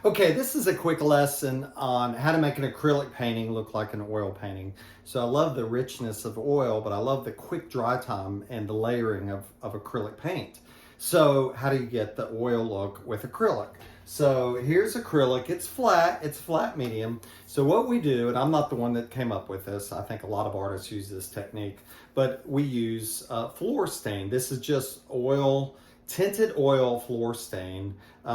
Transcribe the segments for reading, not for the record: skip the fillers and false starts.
Okay, this is a quick lesson on how to make an acrylic painting look like an oil painting. So I love the richness of oil, but I love the quick dry time and the layering of acrylic paint. So how do you get the oil look with acrylic? So here's acrylic, it's flat medium. So what we do, and I'm not the one that came up with this, I think a lot of artists use this technique, but we use floor stain. This is just oil, tinted oil floor stain.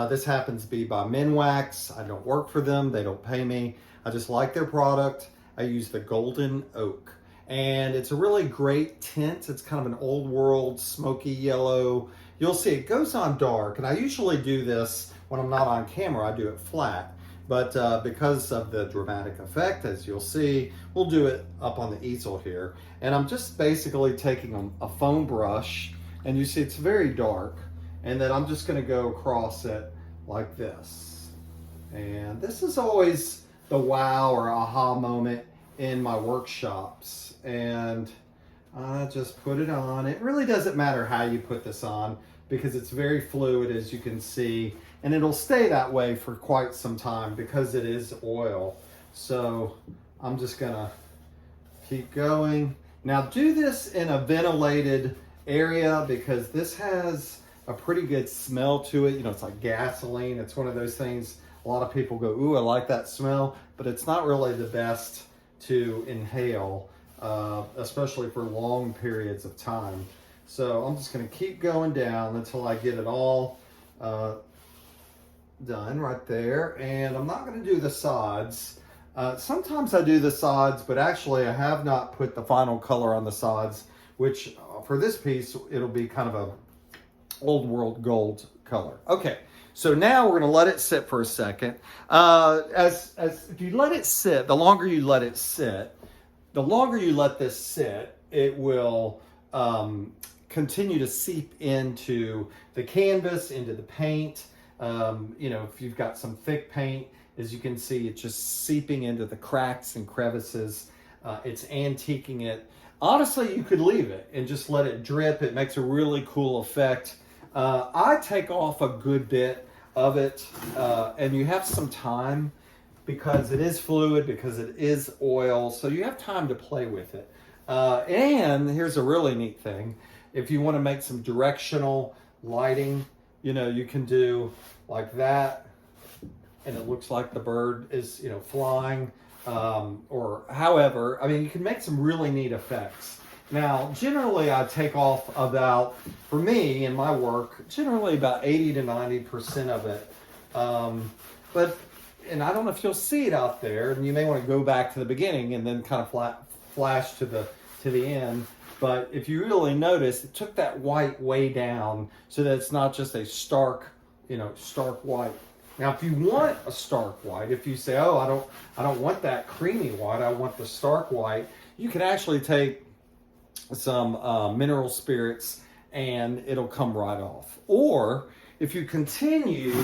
This happens to be by Minwax. I don't work for them, they don't pay me. I just like their product. I use the Golden Oak. And it's a really great tint. It's kind of an old world smoky yellow. You'll see it goes on dark, and I usually do this when I'm not on camera, I do it flat. But because of the dramatic effect, as you'll see, we'll do it up on the easel here. And I'm just basically taking a foam brush, and you see it's very dark, and then I'm just gonna go across it like this. And this is always the wow or aha moment in my workshops. And I just put it on. It really doesn't matter how you put this on because it's very fluid, as you can see, and it'll stay that way for quite some time because it is oil. So I'm just gonna keep going. Now do this in a ventilated area because this has a pretty good smell to it. You know, it's like gasoline. It's one of those things a lot of people go, ooh, I like that smell, but it's not really the best to inhale, especially for long periods of time. So I'm just gonna keep going down until I get it all done right there. And I'm not gonna do the sides. Sometimes I do the sides, but actually I have not put the final color on the sides, which for this piece, it'll be kind of a old world gold color. Okay, so now we're gonna let it sit for a second. As if you let it sit, the longer you let it sit, the longer you let this sit, it will continue to seep into the canvas, into the paint. You know, if you've got some thick paint, as you can see, it's just seeping into the cracks and crevices. It's antiquing it. Honestly, you could leave it and just let it drip. It makes a really cool effect. I take off a good bit of it, and you have some time because it is fluid, because it is oil, so you have time to play with it. And here's a really neat thing. If you want to make some directional lighting, you know, you can do like that, and it looks like the bird is, you know, flying, or however. I mean, you can make some really neat effects. Now, generally I take off about, for me in my work, generally about 80 to 90% of it. And I don't know if you'll see it out there, and you may want to go back to the beginning and then kind of flash to the end. But if you really notice, it took that white way down so that it's not just a stark, you know, stark white. Now, if you want a stark white, if you say, oh, I don't want that creamy white, I want the stark white, you can actually take some mineral spirits and it'll come right off. Or if you continue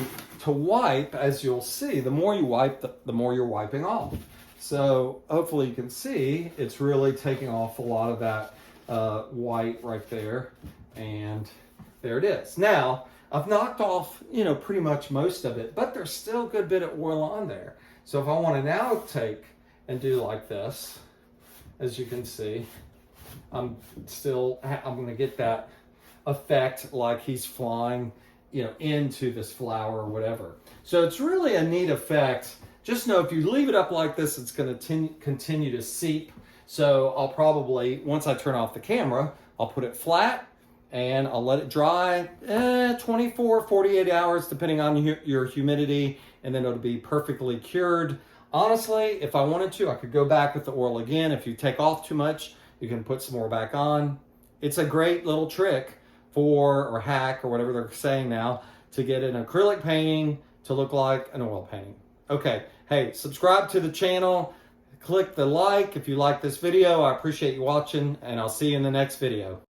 to wipe, as you'll see, the more you wipe, the more you're wiping off. So hopefully you can see it's really taking off a lot of that white right there, and there it is. Now, I've knocked off, you know, pretty much most of it, but there's still a good bit of oil on there. So if I want to now take and do like this, as you can see, I'm going to get that effect like he's flying, you know, into this flower or whatever. So it's really a neat effect. Just know if you leave it up like this, it's going to continue to seep. So I'll probably, once I turn off the camera, I'll put it flat and I'll let it dry 24, 48 hours, depending on your humidity, and then it'll be perfectly cured. Honestly, if I wanted to, I could go back with the oil again. If you take off too much, you can put some more back on. It's a great little trick or hack, or whatever they're saying now, to get an acrylic painting to look like an oil painting. Okay, hey, subscribe to the channel. Click the like if you like this video. I appreciate you watching, and I'll see you in the next video.